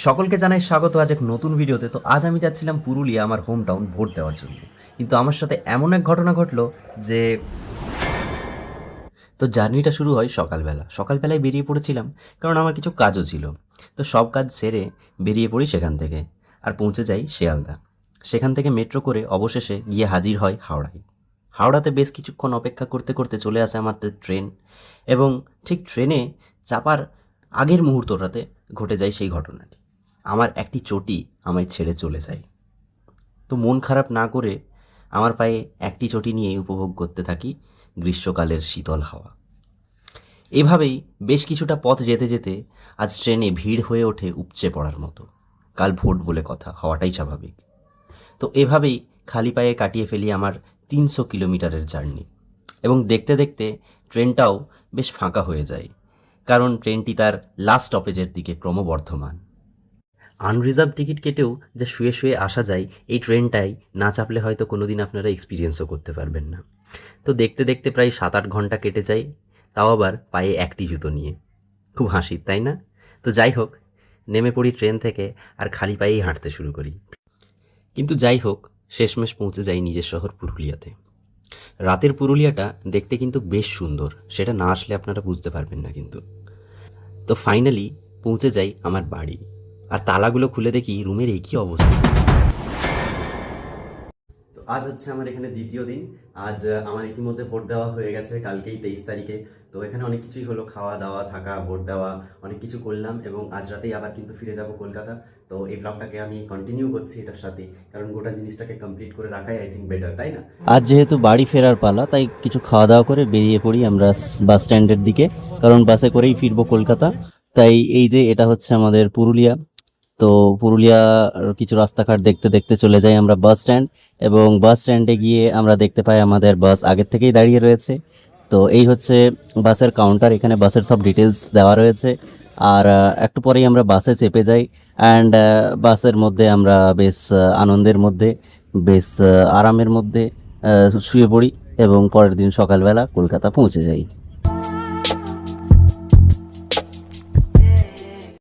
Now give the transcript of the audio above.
সকলকে জানাই স্বাগত আজ এক নতুন ভিডিওতে। তো আজ আমি যাচ্ছিলাম পুরুলিয়া, আমার হোম টাউন, ভোট দেওয়ার জন্য। কিন্তু আমার সাথে এমন এক ঘটনা ঘটলো যে জার্নিটা শুরু হয় সকালবেলায় বেরিয়ে পড়েছিলাম, কারণ আমার কিছু কাজও ছিল। তো সব কাজ সেরে বেরিয়ে পড়ি সেখান থেকে, আর পৌঁছে যাই শিয়ালদা। সেখান থেকে মেট্রো করে অবশেষে গিয়ে হাজির হয় হাওড়ায়। হাওড়াতে বেশ কিছুক্ষণ অপেক্ষা করতে করতে চলে আসে আমাদের ট্রেন, এবং ঠিক ট্রেনে চাপার আগের মুহূর্তটাতে ঘটে যায় সেই ঘটনাটি। আমার একটি চটি আমায় ছেড়ে চলে যায়। তো মন খারাপ না করে আমার পায়ে একটি চটি নিয়েই উপভোগ করতে থাকি গ্রীষ্মকালের শীতল হাওয়া। এভাবেই বেশ কিছুটা পথ যেতে যেতে আজ ট্রেনে ভিড় হয়ে ওঠে উপচে পড়ার মতো। কাল ভোট বলে কথা, হওয়াটাই স্বাভাবিক। তো এভাবেই খালি পায়ে কাটিয়ে ফেলি আমার 300 কিলোমিটারের জার্নি, এবং দেখতে দেখতে ট্রেনটাও বেশ ফাঁকা হয়ে যায়, কারণ ট্রেনটি তার লাস্ট স্টপেজের দিকে ক্রমবর্ধমান। আনরিজার্ভ টিকিট কেটেও যে শুয়ে শুয়ে আসা যায়, এই ট্রেনটায় না চাপলে হয়তো কোনো দিন আপনারা এক্সপিরিয়েন্সও করতে পারবেন না। তো দেখতে দেখতে প্রায় 7-8 ঘন্টা কেটে যায়, তাও আবার পায়ে একটি জুতো নিয়ে। খুব হাসির, তাই না? তো যাই হোক, নেমে পড়ি ট্রেন থেকে আর খালি পায়েই হাঁটতে শুরু করি। কিন্তু যাই হোক, শেষমেশ পৌঁছে যাই নিজের শহর পুরুলিয়াতে। রাতের পুরুলিয়াটা দেখতে কিন্তু বেশ সুন্দর, সেটা না আসলে আপনারা বুঝতে পারবেন না কিন্তু। তো ফাইনালি পৌঁছে যাই আমার বাড়ি, আর তালাগুলো খুলে দেখি রুমের এই কী অবস্থা। তো আজ হচ্ছে আমার এখানে দ্বিতীয় দিন। আজ আমার ইতিমধ্যে ভোট দেওয়া হয়ে গেছে, কালকেই 23 তারিখে। তো এখানে অনেক কিছুই হলো, খাওয়া দাওয়া, থাকা, ভোট দেওয়া, অনেক কিছু করলাম, এবং আজ রাতেই আবার কিন্তু ফিরে যাব কলকাতা। তো এই ব্লগটাকে আমি কন্টিনিউ করছি এটার সাথে, কারণ গোটা জিনিসটাকে কমপ্লিট করে রাখাই আই থিঙ্ক বেটার, তাই না? আজ যেহেতু বাড়ি ফেরার পালা, তাই কিছু খাওয়া দাওয়া করে বেরিয়ে পড়ি আমরা বাস স্ট্যান্ডের দিকে, কারণ বাসে করেই ফিরবো কলকাতা। তাই এই যে এটা হচ্ছে আমাদের পুরুলিয়া। তো পুরুলিয়ার কিছু রাস্তাঘাট দেখতে দেখতে চলে যাই আমরা বাস স্ট্যান্ড, এবং বাস স্ট্যান্ডে গিয়ে আমরা দেখতে পাই আমাদের বাস আগের থেকেই দাঁড়িয়ে রয়েছে। তো এই হচ্ছে বাসের কাউন্টার, এখানে বাসের সব ডিটেলস দেওয়া রয়েছে। আর একটু পরেই আমরা বাসে চেপে যাই, অ্যান্ড বাসের মধ্যে আমরা বেশ আনন্দের মধ্যে, বেশ আরামের মধ্যে শুয়ে পড়ি, এবং পরের দিন সকালবেলা কলকাতা পৌঁছে যাই।